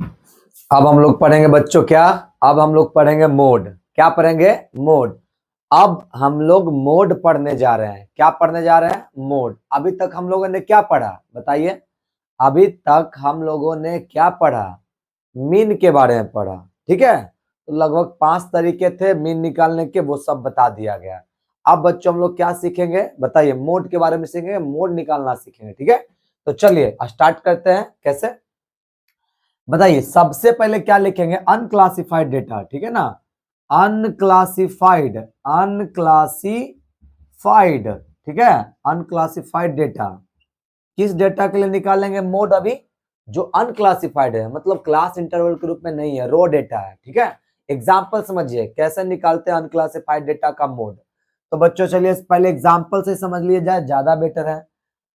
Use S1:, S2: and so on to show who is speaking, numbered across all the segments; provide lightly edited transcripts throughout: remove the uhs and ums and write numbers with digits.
S1: अब हम लोग पढ़ेंगे बच्चों क्या? अब हम लोग पढ़ेंगे मोड। क्या पढ़ेंगे? मोड। अब हम लोग मोड पढ़ने जा रहे हैं। क्या पढ़ने जा रहे हैं? मोड। अभी तक हम लोगों ने क्या पढ़ा बताइए? अभी तक हम लोगों ने क्या पढ़ा? मीन के बारे में पढ़ा। ठीक है, तो लगभग 5 तरीके थे मीन निकालने के, वो सब बता दिया गया। अब बच्चों हम लोग क्या सीखेंगे बताइए? मोड के बारे में सीखेंगे, मोड निकालना सीखेंगे। ठीक है, तो चलिए स्टार्ट करते हैं। कैसे बताइए? सबसे पहले क्या लिखेंगे? Unclassified data. ठीक है ना, अनक्लासिफाइड, अनक्लासिफाइड। ठीक है, अनक्लासिफाइड डेटा। किस डेटा के लिए निकालेंगे मोड? अभी जो अनक्लासिफाइड है, मतलब क्लास इंटरवल के रूप में नहीं है, रो डेटा है। ठीक है, एग्जाम्पल समझिए कैसे निकालते हैं अनक्लासिफाइड डेटा का मोड। तो बच्चों चलिए पहले एग्जाम्पल से समझ लिया जाए, ज्यादा बेटर है।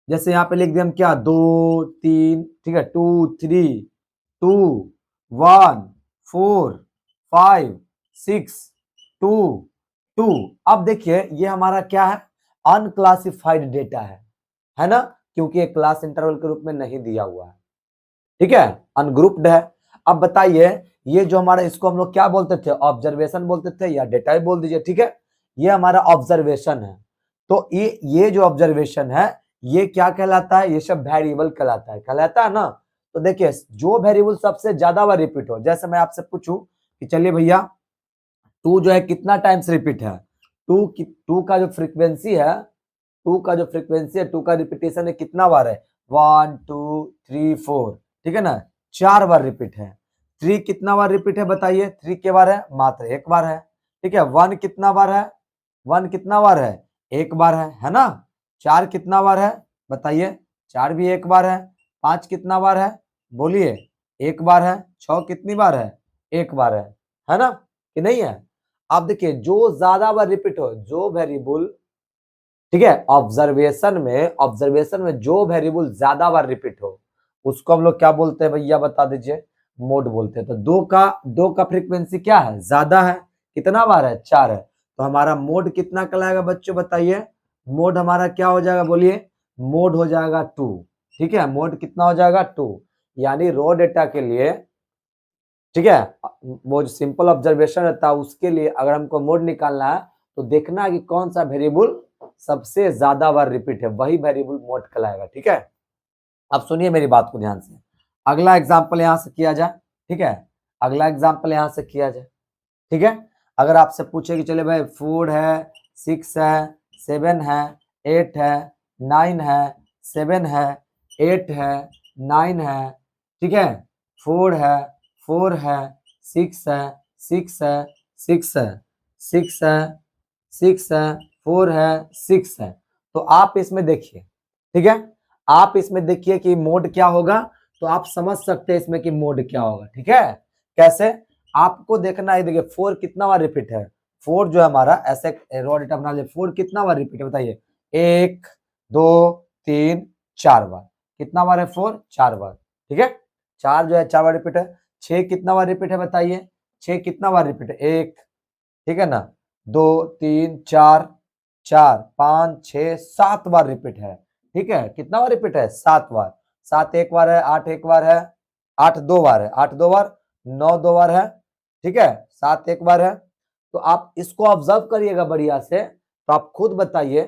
S1: जैसे यहाँ पे लिख दिया हम क्या, 2 3, ठीक है, 2 3 2 1 4 5 6 2 2। अब देखिए ये हमारा क्या है? अनक्लासिफाइड डेटा है ना, क्योंकि एक क्लास इंटरवल के रूप में नहीं दिया हुआ है। ठीक है, अनग्रुप्ड है। अब बताइए ये जो हमारा, इसको हम लोग क्या बोलते थे? ऑब्जर्वेशन बोलते थे, या डेटा ही बोल दीजिए। ठीक है, ये हमारा ऑब्जर्वेशन है। तो ये जो ऑब्जर्वेशन है, ये क्या कहलाता है? ये सब वेरिएबल कहलाता है, कहलाता है ना। तो देखिए जो वेरिएबल सबसे ज्यादा बार रिपीट हो, जैसे मैं आपसे पूछूं कि चलिए भैया टू जो है कितना टाइम्स रिपीट है, टू का जो फ्रीक्वेंसी है, टू का रिपीटेशन है कितना बार है? 1 2 3 4। ठीक है ना, 4 बार रिपीट है। 3 कितना बार रिपीट है बताइए? 3 के बार है, मात्र एक बार है। ठीक है, 1 कितना बार है? 1 कितना बार है? एक बार है ना। 4 कितना बार है बताइए? 4 भी एक बार है। 5 कितना बार है? बोलिए। एक बार है। 6 कितनी बार है? एक बार है ना कि नहीं है? आप देखिए जो ज्यादा बार रिपीट हो, जो वेरिएबल, ठीक है, ऑब्जर्वेशन में जो वेरिएबल ज्यादा बार रिपीट हो, उसको हम लोग क्या बोलते हैं भैया बता दीजिए? मोड बोलते हैं। तो दो का फ्रीक्वेंसी क्या है? ज्यादा है। कितना बार है? 4 है। तो हमारा मोड कितना कहलाएगा बच्चों बताइए? मोड हमारा क्या हो जाएगा बोलिए? मोड हो जाएगा 2। ठीक है, मोड कितना हो जाएगा? 2। यानी रो डेटा के लिए, ठीक है, वो जो सिंपल ऑब्जर्वेशन रहता है उसके लिए अगर हमको मोड निकालना है, तो देखना है कि कौन सा वेरिएबल सबसे ज्यादा बार रिपीट है, वही वेरिएबल मोड कहलाएगा। ठीक है, अब सुनिए मेरी बात को ध्यान से। अगला एग्जांपल यहां से किया जाए। ठीक है, अगला एग्जांपल यहां से किया जाए। ठीक है, अगर आपसे पूछे कि चले भाई 4 है, 6 है, 7 है, 8 है, 9 है, 7 है, 8 है, 9 है, ठीक है, 4 है, 4 है, 6 है, 6 है, 6 है, 6 है, 6 है, 4 है, 6 है। तो आप इसमें देखिए, ठीक है, आप इसमें देखिए कि मोड क्या होगा। तो आप समझ सकते हैं इसमें कि मोड क्या होगा। ठीक है, कैसे? आपको देखना है, देखिए 4 कितना बार रिपीट है? 4 जो है हमारा, ऐसे रो डेटा बना लिया, 4 कितना बार रिपीट है बताइए? 1 2 3 4 बार। कितना बार है? 4 4 बार। ठीक है, 4 जो है 4 बार रिपीट है। 6 कितना बार रिपीट है बताइए? 6 कितना बार रिपीट है? 1। ठीक है ना, 2 3 4 4 5 6 7 बार रिपीट है। ठीक है, कितना बार रिपीट है? 7 बार। 7 एक बार है, 8 एक बार है, 8 दो बार है, 8 दो बार, 9 दो बार है। ठीक है, 7 एक बार है। तो आप इसको ऑब्जर्व करिएगा बढ़िया से, तो आप खुद बताइए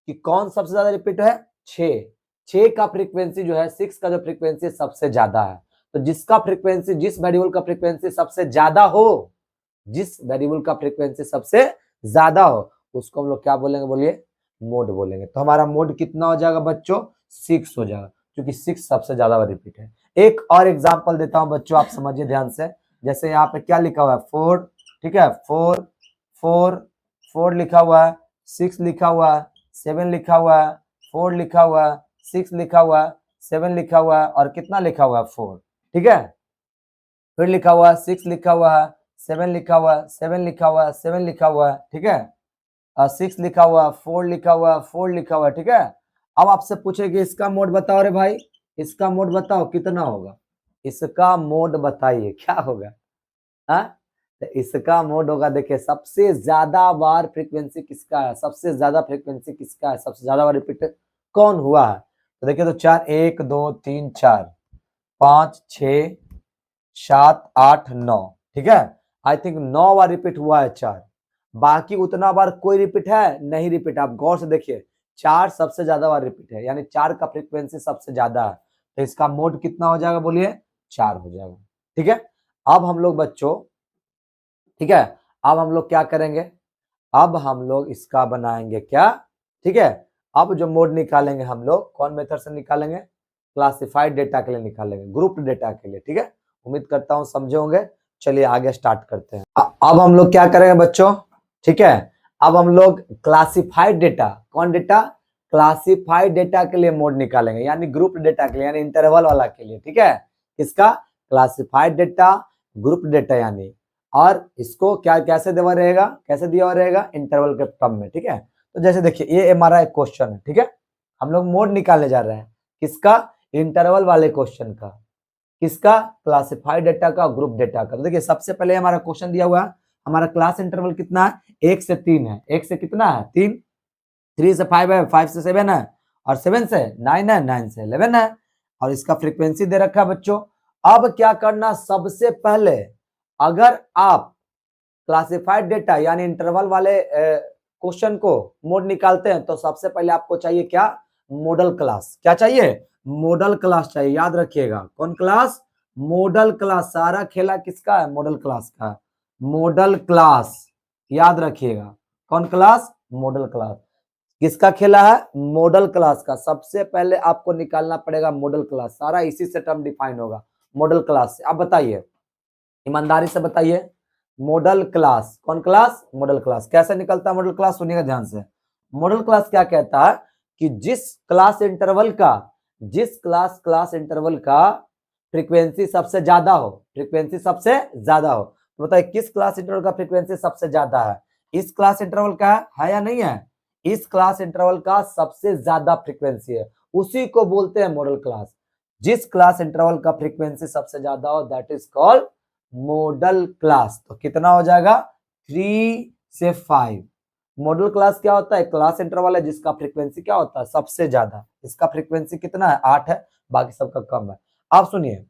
S1: कि कौन सबसे ज्यादा रिपीट है? 6। 6 का फ्रीक्वेंसी जो है, 6 का जो फ्रीक्वेंसी सबसे ज्यादा है। तो जिसका फ्रीक्वेंसी, जिस वेरिएबल का फ्रीक्वेंसी सबसे ज्यादा हो, जिस वेरिएबल का फ्रीक्वेंसी सबसे ज्यादा हो, उसको हम लोग क्या बोलेंगे बोलिए? मोड बोलेंगे। तो हमारा मोड कितना हो जाएगा बच्चों? 6 हो जाएगा, क्योंकि 6 सबसे ज्यादा बार रिपीट है। एक और एग्जांपल देता हूं बच्चों, आप समझिए ध्यान से। जैसे यहाँ पे क्या लिखा हुआ है? 4। ठीक है, 4 4 4 लिखा हुआ है, 6 लिखा हुआ है, 7 लिखा हुआ है, 4 लिखा हुआ है, 6 लिखा हुआ है, 7 लिखा हुआ है, और कितना लिखा हुआ है? 4। ठीक है, फिर लिखा हुआ है 6 लिखा हुआ है, 7 लिखा हुआ है, 7 लिखा हुआ है, 7 लिखा हुआ है। ठीक है, 6 लिखा हुआ है, 4 लिखा हुआ है, 4 लिखा हुआ है। ठीक है, अब आपसे पूछे कि इसका मोड बताओ रे भाई, इसका मोड बताओ कितना होगा? इसका मोड बताइए क्या होगा? हाँ, तो इसका मोड होगा, देखिए सबसे ज्यादा बार फ्रीक्वेंसी किसका है? सबसे ज्यादा फ्रीक्वेंसी किसका है? सबसे ज्यादा बार रिपीट कौन हुआ है? तो देखिए, तो 4 1 2 3 4 5 6 7 8 9, ठीक है। आई थिंक 9 बार रिपीट हुआ है 4, बाकी उतना बार कोई रिपीट है नहीं रिपीट। आप गौर से देखिए 4 सबसे ज्यादा बार रिपीट है, यानी 4 का फ्रीक्वेंसी सबसे ज्यादा है, तो इसका मोड कितना हो जाएगा बोलिए, 4 हो जाएगा, ठीक है। अब हम लोग बच्चों, ठीक है, अब हम लोग क्या करेंगे, अब हम लोग इसका बनाएंगे क्या, ठीक है। अब जो मोड निकालेंगे हम लोग कौन मेथड से निकालेंगे, क्लासिफाइड डेटा के लिए निकालेंगे, ग्रुप डेटा के लिए, ठीक है। उम्मीद करता हूं समझे होंगे। चलिए आगे स्टार्ट करते हैं। अब हम लोग क्या करेंगे बच्चों, ठीक है, अब हम लोग क्लासिफाइड डेटा, कौन डेटा, क्लासिफाइड डेटा के लिए मोड निकालेंगे, यानी ग्रुप डेटा के लिए, यानी इंटरवल वाला के लिए, ठीक है। किसका, क्लासिफाइड डेटा, ग्रुप डेटा यानी, और इसको क्या कैसे दिया रहेगा, कैसे दिया हुआ रहेगा, इंटरवल के टर्म में, ठीक है। तो जैसे देखिए ये हमारा एक क्वेश्चन है, ठीक है, हम लोग मोड निकालने जा रहे हैं, किसका, इंटरवल वाले क्वेश्चन का, किसका, क्लासिफाइड डेटा का, ग्रुप डेटा का। तो देखिए सबसे पहले हमारा क्वेश्चन दिया हुआ है, हमारा क्लास इंटरवल कितना है, 1 से 3 है, 1 से कितना है 3, 3 से 5 है, 5 से 7 है, और 7 से 9 है, 9 से 11 है, और इसका फ्रीक्वेंसी दे रखा है बच्चों। अब क्या करना, सबसे पहले अगर आप क्लासिफाइड डेटा यानी इंटरवल वाले क्वेश्चन को मोड निकालते हैं, तो सबसे पहले आपको चाहिए क्या, मॉडल क्लास, क्या चाहिए, मॉडल क्लास चाहिए, याद रखिएगा, कौन क्लास, मॉडल क्लास। सारा खेला किसका है, मॉडल क्लास का, मॉडल क्लास, याद रखिएगा, कौन क्लास, मॉडल क्लास। किसका खेला है, मॉडल क्लास का। सबसे पहले आपको निकालना पड़ेगा मॉडल क्लास, सारा इसी से टर्म डिफाइन होगा, मॉडल क्लास से। आप बताइए, ईमानदारी से बताइए, मॉडल क्लास, कौन क्लास, मॉडल क्लास। कैसे निकलता है मॉडल क्लास, सुनिएगा ध्यान से। मॉडल क्लास क्या कहता है कि जिस क्लास इंटरवल का, जिस क्लास इंटरवल का फ्रीक्वेंसी सबसे ज्यादा हो, फ्रीक्वेंसी सबसे ज्यादा हो, तो बताइए किस क्लास इंटरवल का फ्रीक्वेंसी सबसे ज्यादा है, इस क्लास इंटरवल का है या नहीं है, इस क्लास इंटरवल का सबसे ज्यादा फ्रीक्वेंसी है, उसी को बोलते हैं मॉडल क्लास। जिस क्लास इंटरवल का फ्रीक्वेंसी सबसे ज्यादा हो that is called model class. तो कितना हो जाएगा, 3 से 5। मॉडल क्लास क्या होता है, क्लास इंटरवल है जिसका फ्रीक्वेंसी क्या होता है, सबसे ज्यादा। इसका फ्रीक्वेंसी कितना है, 8 है, बाकी सबका कम है। आप सुनिए,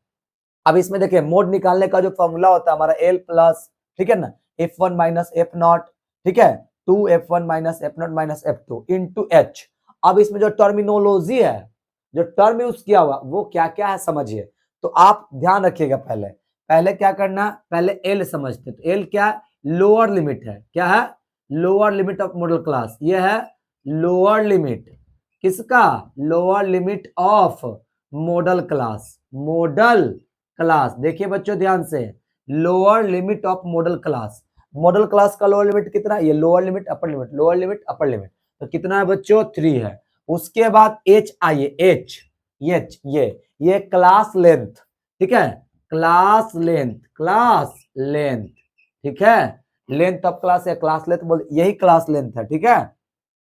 S1: अब इसमें देखिए मोड निकालने का जो फॉर्मूला होता है हमारा L प्लस, ठीक है ना, F1 माइनस एफ नॉट, ठीक है, 2F1 minus F not minus F2 into H. अब इसमें जो टर्मिनोलॉजी है, जो टर्म यूज किया हुआ वो क्या क्या है समझिए। तो आप ध्यान रखिएगा, पहले पहले क्या करना, पहले L समझते। तो L क्या है, लोअर लिमिट है, क्या है, lower limit of model class. ये है लोअर लिमिट, किसका, lower limit of model class, model class. देखिए बच्चों ध्यान से, lower limit of model class, model class का लोअर लिमिट कितना, ये lower limit upper limit, lower limit upper limit, तो कितना है बच्चों, 3 है। उसके बाद एच आइए, एच, ये क्लास लेंथ, ठीक है, क्लास लेंथ, क्लास लेंथ, ठीक है, लेंथ ऑफ क्लास है, क्लास लेंथ बोल, यही क्लास लेंथ है, ठीक है।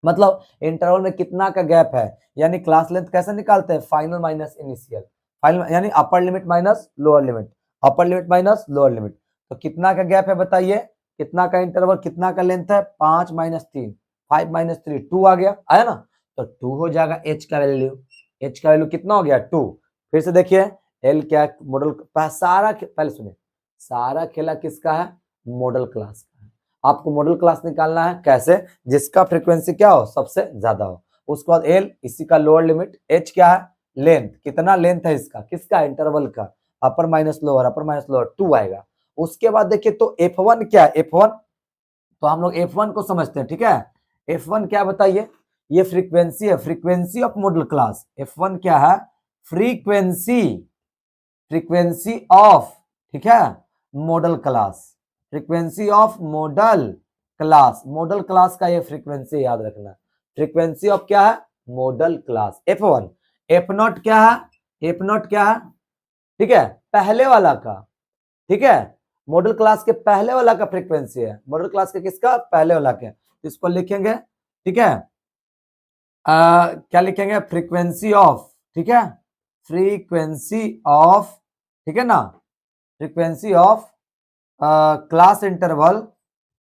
S1: मतलब इंटरवल में कितना का गैप है, यानी क्लास लेंथ कैसे निकालते हैं, फाइनल माइनस इनिशियल, फाइनल यानी upper limit minus lower limit, upper limit minus lower limit. तो कितना का गैप है बताइए, कितना का इंटरवल, कितना का लेंथ है, 5 माइनस 3, 5 माइनस 3 2 आ गया, आया ना, तो 2 हो जाएगा एच का वैल्यू, एच का वैल्यू कितना हो गया 2। फिर से देखिए एल क्या, मॉडल, सारा पहले सुनिए, सारा खेला किसका है, मॉडल क्लास का है। आपको मॉडल क्लास निकालना है, कैसे, जिसका फ्रीक्वेंसी क्या हो, सबसे ज्यादा हो। उसके बाद एल, इसी का लोअर लिमिट, एच क्या है, लेंथ, कितना लेंथ है इसका, किसका, इंटरवल का, अपर माइनस लोअर, अपर माइनस लोअर 2 आएगा। उसके बाद देखिए तो F1 क्या है, F1, तो हम लोग F1 को समझते हैं, ठीक है। F1 क्या बताइए, ये फ्रीक्वेंसी है, frequency of model class. F1 क्या है, फ्रीक्वेंसी, फ्रीक्वेंसी ऑफ, ठीक है, model class, frequency of model class, model class का ये फ्रीक्वेंसी याद रखना, फ्रीक्वेंसी ऑफ क्या है, model class F1। F not क्या है, एफ नॉट क्या है, ठीक है, पहले वाला का, ठीक है, मॉडल क्लास के पहले वाला का फ्रीक्वेंसी है, मॉडल क्लास के किसका, पहले वाला के। इसको लिखेंगे, ठीक है, क्या लिखेंगे, फ्रीक्वेंसी ऑफ, ठीक है, फ्रीक्वेंसी ऑफ, ठीक है ना, frequency of class interval,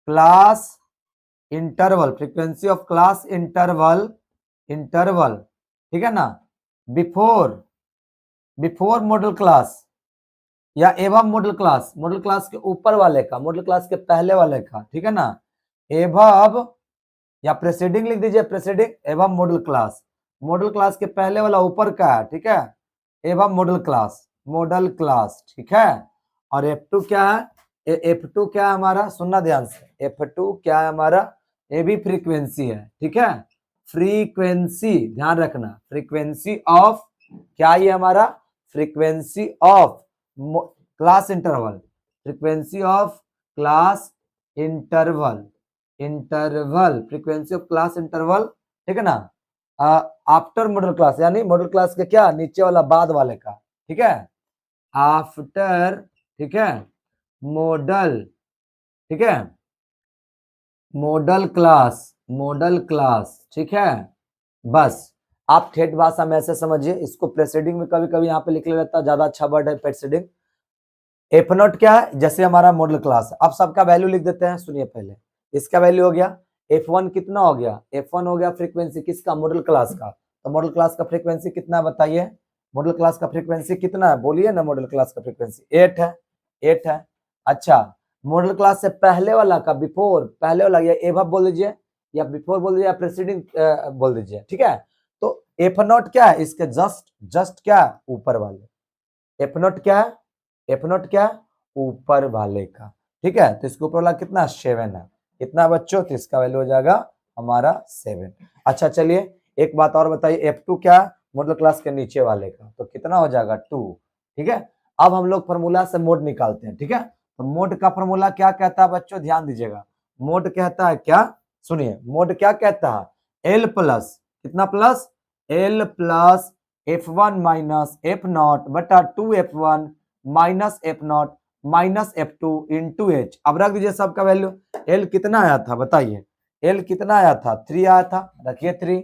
S1: class interval, frequency of class interval, interval, ठीक है ना, बिफोर, बिफोर मॉडल क्लास, या एवं मॉडल क्लास के ऊपर वाले का, मॉडल क्लास के पहले वाले का, ठीक है ना, एवं या प्रेसिडिंग लिख दीजिए, प्रेसिडिंग एवं मॉडल क्लास के पहले वाला ऊपर का है, ठीक है, एवं मॉडल क्लास, ठीक है। और F2 क्या है, F2 क्या है हमारा, सुनना ध्यान से, F2 क्या है हमारा, ये भी फ्रीक्वेंसी है, ठीक है, फ्रीक्वेंसी ध्यान रखना, फ्रीक्वेंसी ऑफ क्या, ये हमारा frequency of class interval, frequency of class interval, frequency of class interval, ठीक है ना, आफ्टर मॉडल क्लास, यानी मॉडल क्लास के क्या नीचे वाला बाद वाले का, ठीक है, आफ्टर, ठीक है, मॉडल, ठीक है, मॉडल क्लास, ठीक है। बस आप ठेठ भाषा में ऐसे समझिए इसको, प्रेसिडिंग में कभी कभी यहाँ पे लिख लेता है, ज्यादा अच्छा वर्ड है प्रेसिडिंग। एफ नॉट क्या है, जैसे हमारा मॉडल क्लास है, अब सबका वैल्यू लिख देते हैं, सुनिए पहले, इसका वैल्यू हो गया F1 कितना हो गया, F1 हो गया फ्रीक्वेंसी किसका, मॉडल क्लास का, तो मॉडल क्लास का फ्रीक्वेंसी कितना है बताइए, मॉडल क्लास का फ्रीक्वेंसी कितना है, बोलिए ना, मॉडल क्लास का फ्रीक्वेंसी 8 है, 8 है। अच्छा, मॉडल क्लास से पहले वाला का, बिफोर, पहले वाला, या एवब बोल दीजिए, या बिफोर बोल दीजिए, या प्रेसिडिंग बोल दीजिए, ठीक है। तो एफ नॉट क्या है, इसके जस्ट क्या है, ऊपर वाले, एफ नॉट क्या है, एफ नॉट क्या है, ऊपर वाले का, ठीक है। तो इसके ऊपर वाला कितना, 7 है, कितना बच्चों, तो इसका वैल्यू हो जाएगा हमारा 7। अच्छा चलिए एक बात और बताइए, F2 क्या, मॉडल क्लास के नीचे वाले का, तो कितना हो जाएगा 2, ठीक है। अब हम लोग फॉर्मूला से मोड निकालते हैं, ठीक है। तो मोड का फॉर्मूला क्या कहता है बच्चों, ध्यान दीजिएगा, मोड कहता है क्या, सुनिए, मोड क्या कहता है, एल प्लस, कितना plus, L plus F1 minus F not बटा 2F1 minus F not minus F2 into H. अब रख दीजिए सबका वैल्यू, एल कितना आया था बताइए, एल कितना आया था, 3 आया था, रखिए 3।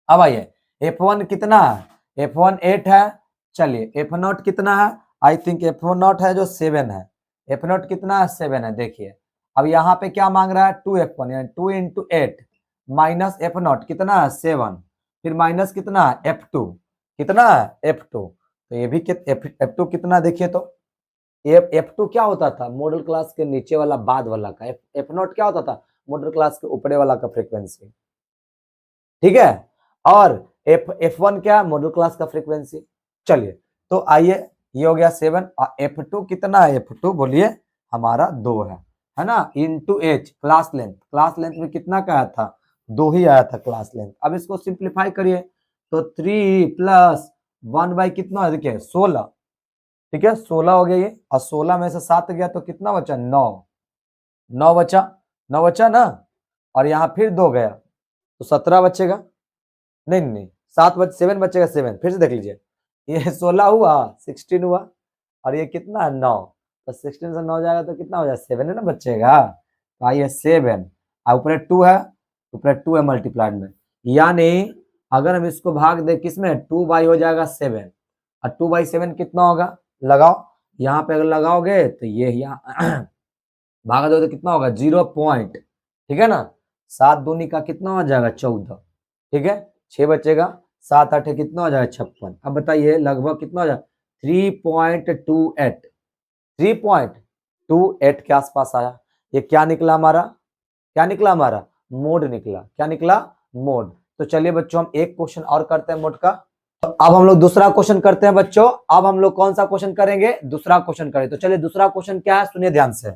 S1: अब आइए F1 कितना है, F1 8 है, चलिए एफ नॉट कितना है, आई थिंक एफ नॉट है जो 7 है, एफ नॉट कितना है, 7 है, देखिए। अब यहाँ पे क्या मांग रहा है, 2F1 यानी 2 इंटू 8 माइनस एफ नॉट कितना है, 7, फिर माइनस कितना है, F2 कितना है, F2, तो ये भी F2 कितना, देखिए तो F2 क्या होता था, मॉडल क्लास के नीचे वाला बाद वाला का, एफ नॉट क्या होता था, मॉडल क्लास के ऊपरे वाला का फ्रीक्वेंसी, ठीक है। और F1 क्या, मॉडल क्लास का फ्रीक्वेंसी। चलिए तो आइए, ये हो गया 7, F2 कितना है, F2 बोलिए हमारा 2 है ना, इंटू एच, क्लास लेंथ में कितना का आया था, 2 ही आया था क्लास लेंथ। अब इसको सिंप्लीफाई करिए, तो 3 प्लस 1 बाई कितना है, देखिए 16, ठीक है, 16 हो गया ये, और 16 में से 7 गया तो कितना बचा, 9, 9 बचा, 9 बचा ना, और यहाँ फिर 2 गया तो 17 बचेगा, नहीं नहीं 7 बचेगा, 7 फिर से देख लीजिए, ये 16 हुआ, 16 हुआ, और ये कितना है, 9, तो 16 से 9 जाएगा तो कितना हो जाएगा, 7 है ना बचेगा, तो आइए 7, ऊपर 2 है, ऊपर 2 है मल्टीप्लाइड में, यानी अगर हम इसको भाग दे किसमें, 2 बाई हो जाएगा 7, और 2 बाई 7 कितना होगा, लगाओ, यहाँ पे अगर लगाओगे तो ये यहाँ भागा दो तो कितना होगा, 0 पॉइंट, ठीक है ना, 7 दूनी का कितना हो जाएगा, 14, ठीक है, 6 बचेगा, 7 8 कितना हो जाएगा, 56। अब बताइए लगभग कितना हो जाएगा, 3.28, 3.28 के आसपास आया। ये क्या निकला हमारा, क्या निकला हमारा, मोड निकला, क्या निकला, मोड। तो चलिए बच्चों हम एक क्वेश्चन और करते हैं मोड का, तो अब हम लोग दूसरा क्वेश्चन करते हैं बच्चों। अब हम लोग कौन सा क्वेश्चन करेंगे, दूसरा क्वेश्चन करें, तो चलिए दूसरा क्वेश्चन क्या है, सुनिए ध्यान से,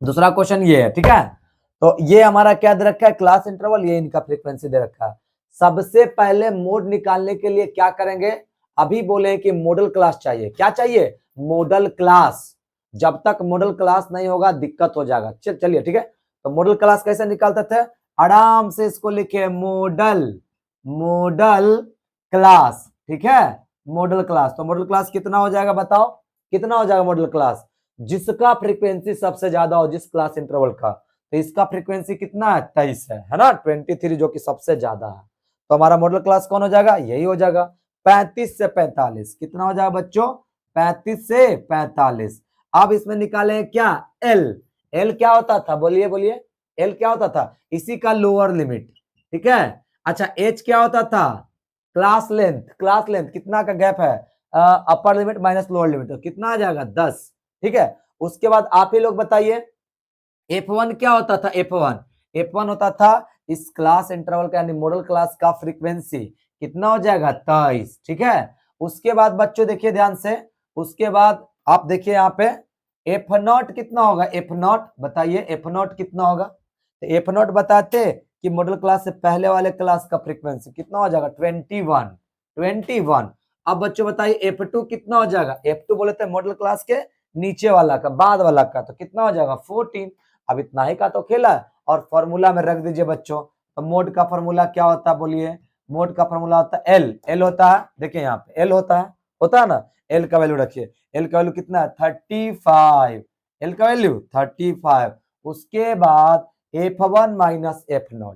S1: दूसरा क्वेश्चन ये है, ठीक है। तो ये हमारा क्या दे रखा है, क्लास इंटरवल, ये इनका फ्रीक्वेंसी दे रखा है। सबसे पहले मोड निकालने के लिए क्या करेंगे, अभी बोले कि मॉडल क्लास चाहिए, क्या चाहिए, मॉडल क्लास, जब तक मॉडल क्लास नहीं होगा दिक्कत हो जाएगा। चलिए ठीक है, तो मॉडल क्लास कैसे निकालते थे, आराम से इसको लिखे, मॉडल, मॉडल क्लास, ठीक है, मॉडल क्लास। तो मॉडल क्लास कितना हो जाएगा बताओ, कितना हो जाएगा मॉडल क्लास, जिसका फ्रीक्वेंसी सबसे ज्यादा हो, जिस क्लास इंटरवल का, तो इसका फ्रीक्वेंसी कितना है, 23 है ना, 23 जो कि सबसे ज्यादा है। तो हमारा मॉडल क्लास कौन हो जाएगा, यही हो जाएगा, 35 से 45, कितना हो जाएगा बच्चों, 35 से 45। अब इसमें निकाले क्या, एल, एल क्या होता था, बोलिए बोलिए, एल क्या होता था, इसी का लोअर लिमिट, ठीक है। अच्छा एच क्या होता था, क्लास लेंथ, क्लास लेंथ कितना का गैप है, upper limit minus lower limit, तो कितना आ जाएगा 10। ठीक है, उसके बाद आप ही लोग बताइए F1 क्या होता था। F1 होता था इस क्लास इंटरवल का यानी मॉडल क्लास का फ्रीक्वेंसी कितना हो जाएगा 23। ठीक है, उसके बाद बच्चों देखिए ध्यान से, उसके बाद आप देखिए यहाँ पे F0 कितना होगा। F0 बताइए, F0 कितना होगा। तो F0 बताते कि मॉडल क्लास से पहले वाले क्लास का फ्रीक्वेंसी कितना हो जाएगा 21। अब बच्चों बताइए F2 कितना हो जाएगा। F2 बोले थे मॉडल क्लास के नीचे वाला का, बाद वाला का, तो कितना हो जाएगा 14। अब इतना ही का तो खेला है, और फॉर्मूला में रख दीजिए बच्चों। तो मोड का फॉर्मूला क्या होता है बोलिए। मोड का फॉर्मूला होता है एल होता है, देखिए यहाँ पे एल होता है ना। एल का वैल्यू रखिए, एल का वैल्यू कितना है 35। एल का वैल्यू 35। उसके बाद F1 माइनस F0,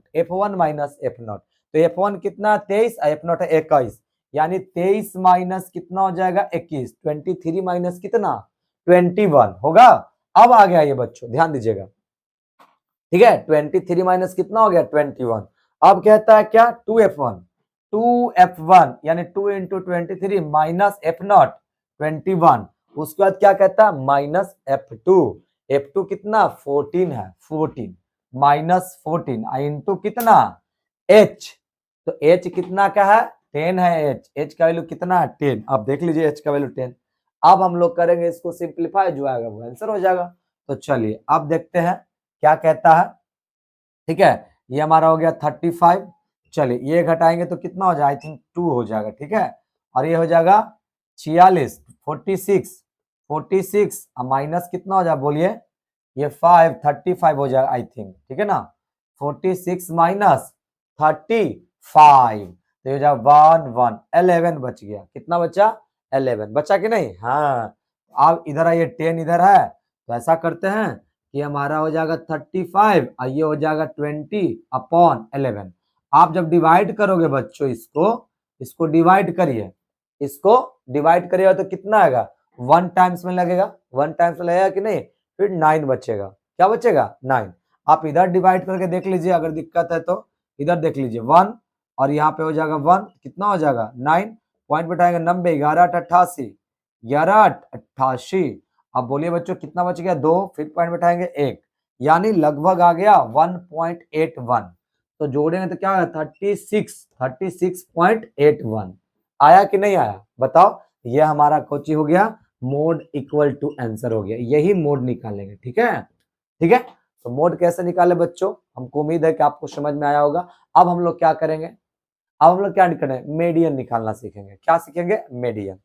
S1: तो F1 कितना 23, F0 है 21, यानी 23 माइनस कितना हो जाएगा 21, 23 माइनस कितना 21 होगा। अब आ गया ये बच्चों ध्यान दीजिएगा, ठीक है, 23 माइनस कितना हो गया 21। अब कहता है क्या 2F1 यानी 2 इंटू 23 माइनस F0 21। उसके बाद क्या कहता है माइनस F2 कितना 14 है, 14 माइनस 14 इंटू कितना H, तो H कितना का है 10 है। H का वैल्यू कितना है 10। अब देख लीजिए H का वैल्यू 10। अब हम लोग करेंगे इसको सिंप्लीफाई, जो आएगा वो आंसर हो जाएगा। तो चलिए अब देखते हैं क्या कहता है। ठीक है, ये हमारा हो गया 35। चलिए ये घटाएंगे तो कितना हो जाएगा, आई थिंक 2 हो जाएगा। ठीक है, और ये हो जाएगा 46, 46 माइनस कितना हो जाएगा बोलिए, ये 35 हो जाएगा आई थिंक। ठीक है ना, 46 माइनस 35, तो ये जाएगा 11 बच गया। कितना बचा 11 बचा कि नहीं। हाँ, अब इधर आइए 10 इधर है, तो ऐसा करते हैं कि हमारा हो जाएगा 35 और ये हो जाएगा 20/11। आप जब डिवाइड करोगे बच्चों इसको डिवाइड करिए, तो कितना आएगा 1 टाइम्स में लगेगा, 1 टाइम्स में लगेगा कि नहीं, फिर 9 बचेगा। क्या बचेगा 9। आप इधर डिवाइड करके देख लीजिए, अगर दिक्कत है तो इधर देख लीजिए 1 और यहाँ पे हो जाएगा 1, कितना हो जाएगा 9। पॉइंट बैठाएंगे 90, 11 8 88, 11 8 88। अब बोलिए बच्चों कितना बच गया 2, फिर पॉइंट बैठाएंगे 1, यानी लगभग आ गया 1.81। तो जोड़ेंगे तो क्या आया 36.81 आया कि नहीं आया बताओ। ये हमारा कोची हो गया मोड इक्वल टू आंसर हो गया, यही मोड निकालेंगे। ठीक है, ठीक है, तो मोड कैसे निकाले बच्चों, हमको उम्मीद है कि आपको समझ में आया होगा। अब हम लोग क्या करेंगे, अब हम लोग क्या करें, मीडियन निकालना सीखेंगे। क्या सीखेंगे, मीडियन।